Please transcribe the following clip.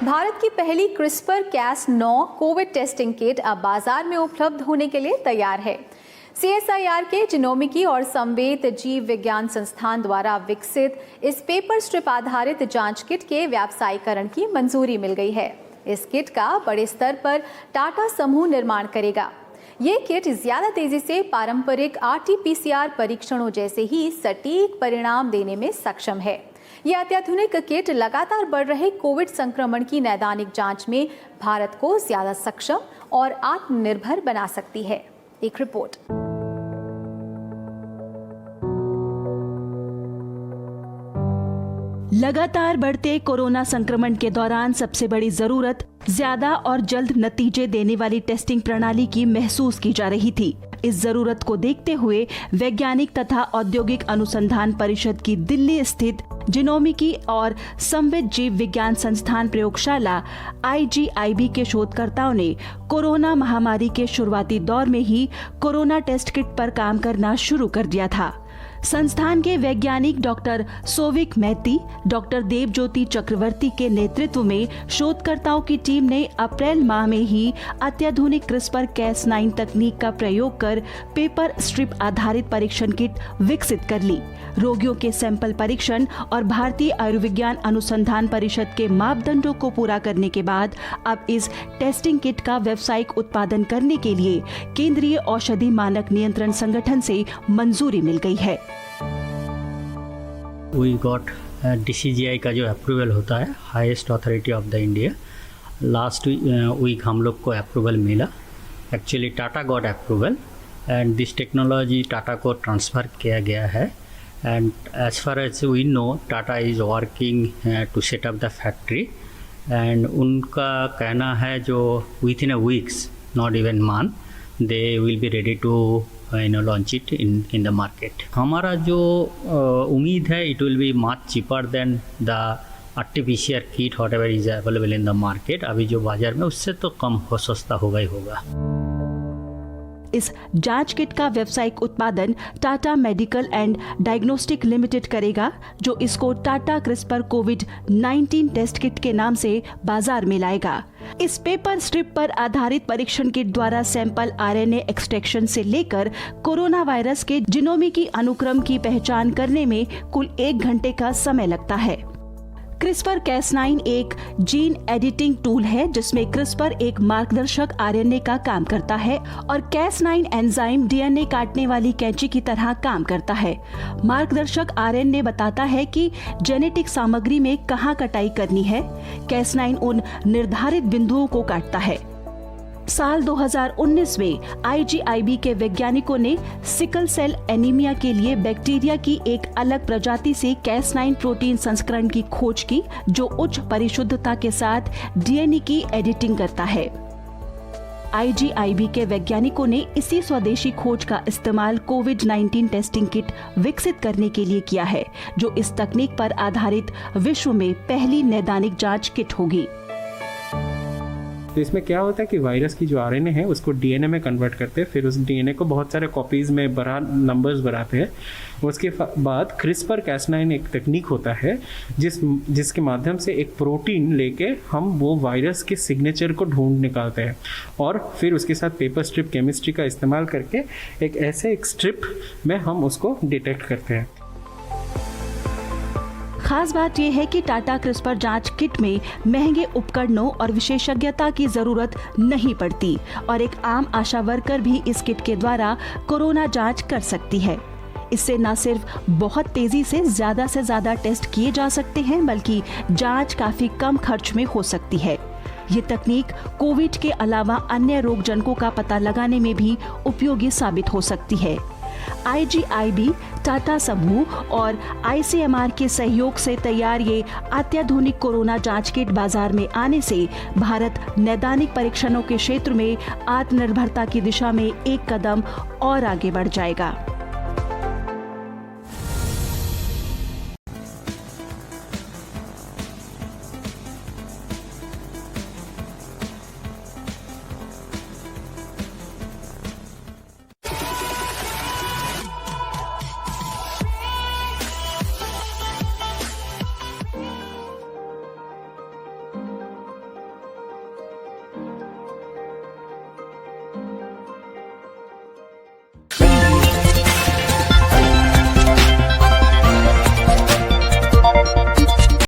भारत की पहली CRISPR-Cas9 Covid testing kit अब बाजार में उपलब्ध होने के लिए तैयार है। CSIR के जिनोमिकी और संवेद जीव विज्ञान संस्थान द्वारा विकसित इस पेपर स्ट्रिप आधारित जांच किट के व्यावसायीकरण की मंजूरी मिल गई है। इस किट का बड़े स्तर पर टाटा समूह निर्माण करेगा। ये किट ज्यादा तेजी से पारंपरिक RT-PCR परीक्षणों जैसे ही सटीक परिणाम देने में सक्षम है। यह अत्याधुनिक किट लगातार बढ़ रहे कोविड संक्रमण की नैदानिक जांच में भारत को ज्यादा सक्षम और आत्मनिर्भर बना सकती है। एक रिपोर्ट। लगातार बढ़ते कोरोना संक्रमण के दौरान सबसे बड़ी जरूरत ज्यादा और जल्द नतीजे देने वाली टेस्टिंग प्रणाली की महसूस की जा रही थी। इस जरूरत को देखते हुए वैज्ञानिक तथा औद्योगिक अनुसंधान परिषद की दिल्ली स्थित जिनोमिकी और संवेद जीव विज्ञान संस्थान प्रयोगशाला IGIB के शोधकर्ताओं ने कोरोना महामारी के शुरुआती दौर में ही कोरोना टेस्ट किट पर काम करना शुरू कर दिया था। संस्थान के वैज्ञानिक डॉक्टर सोविक मैती, डॉक्टर देवज्योति चक्रवर्ती के नेतृत्व में शोधकर्ताओं की टीम ने अप्रैल माह में ही अत्याधुनिक CRISPR-Cas9 तकनीक का प्रयोग कर पेपर स्ट्रिप आधारित परीक्षण किट विकसित कर ली। रोगियों के सैंपल परीक्षण और भारतीय आयुर्विज्ञान अनुसंधान परिषद के मापदंडों को पूरा करने के बाद अब इस टेस्टिंग किट का व्यावसायिक उत्पादन करने के लिए केंद्रीय औषधि मानक नियंत्रण संगठन से मंजूरी मिल गई है। वी गॉट DCGI का जो अप्रूवल होता है, highest authority of the India, last week हम लोग को अप्रूवल मिला। Actually Tata got approval and this technology Tata को ट्रांसफ़र किया गया है। And as far as we know, Tata is working to set up the factory and उनका कहना है जो within a weeks, not even month, they will be ready to launch it in the market. हमारा जो उम्मीद है, it will be much cheaper than the RT-PCR kit what ever is available in the market. अभी जो बाजार में उससे तो कम हो, सस्ता होगा ही होगा। इस जांच किट का व्यावसायिक उत्पादन Tata medical and diagnostic limited करेगा, जो इसको Tata CRISPR COVID-19 test kit के नाम से बाजार में लाएगा। इस पेपर स्ट्रिप पर आधारित परीक्षण किट द्वारा सैंपल RNA एक्सट्रैक्शन से लेकर कोरोना वायरस के जिनोमिकी अनुक्रम की पहचान करने में कुल 1 घंटे का समय लगता है। CRISPR-Cas9 एक जीन एडिटिंग टूल है जिसमें CRISPR एक मार्गदर्शक RNA का काम करता है और Cas9 एंजाइम DNA काटने वाली कैंची की तरह काम करता है। मार्गदर्शक RNA बताता है कि जेनेटिक सामग्री में कहाँ कटाई करनी है। Cas9 उन निर्धारित बिंदुओं को काटता है। साल 2019 में IGIB के वैज्ञानिकों ने सिकल सेल एनीमिया के लिए बैक्टीरिया की एक अलग प्रजाति से Cas9 प्रोटीन संस्करण की खोज की, जो उच्च परिशुद्धता के साथ DNA की एडिटिंग करता है। IGIB के वैज्ञानिकों ने इसी स्वदेशी खोज का इस्तेमाल COVID-19 टेस्टिंग किट विकसित करने के लिए किया है, जो इस तकनीक पर आधारित विश्व में पहली नैदानिक जांच किट होगी। तो इसमें क्या होता है कि वायरस की जो RNA है उसको DNA में कन्वर्ट करते हैं, फिर उस DNA को बहुत सारे कॉपीज़ में नंबर्स बढ़ाते हैं। उसके बाद CRISPR-Cas9 एक तकनीक होता है जिसके माध्यम से एक प्रोटीन लेके हम वो वायरस के सिग्नेचर को ढूंढ निकालते हैं और फिर उसके साथ पेपर स्ट्रिप केमिस्ट्री का इस्तेमाल करके एक स्ट्रिप में हम उसको डिटेक्ट करते हैं। खास बात यह है कि टाटा CRISPR जांच किट में महंगे उपकरणों और विशेषज्ञता की जरूरत नहीं पड़ती और एक आम आशा वर्कर भी इस किट के द्वारा कोरोना जांच कर सकती है। इससे न सिर्फ बहुत तेजी से ज्यादा टेस्ट किए जा सकते हैं, बल्कि जांच काफी कम खर्च में हो सकती है। ये तकनीक कोविड के अलावा अन्य रोगजनकों का पता लगाने में भी उपयोगी साबित हो सकती है। IGIB, टाटा समूह और ICMR के सहयोग से तैयार ये अत्याधुनिक कोरोना जांच किट बाजार में आने से भारत नैदानिक परीक्षणों के क्षेत्र में आत्मनिर्भरता की दिशा में एक कदम और आगे बढ़ जाएगा।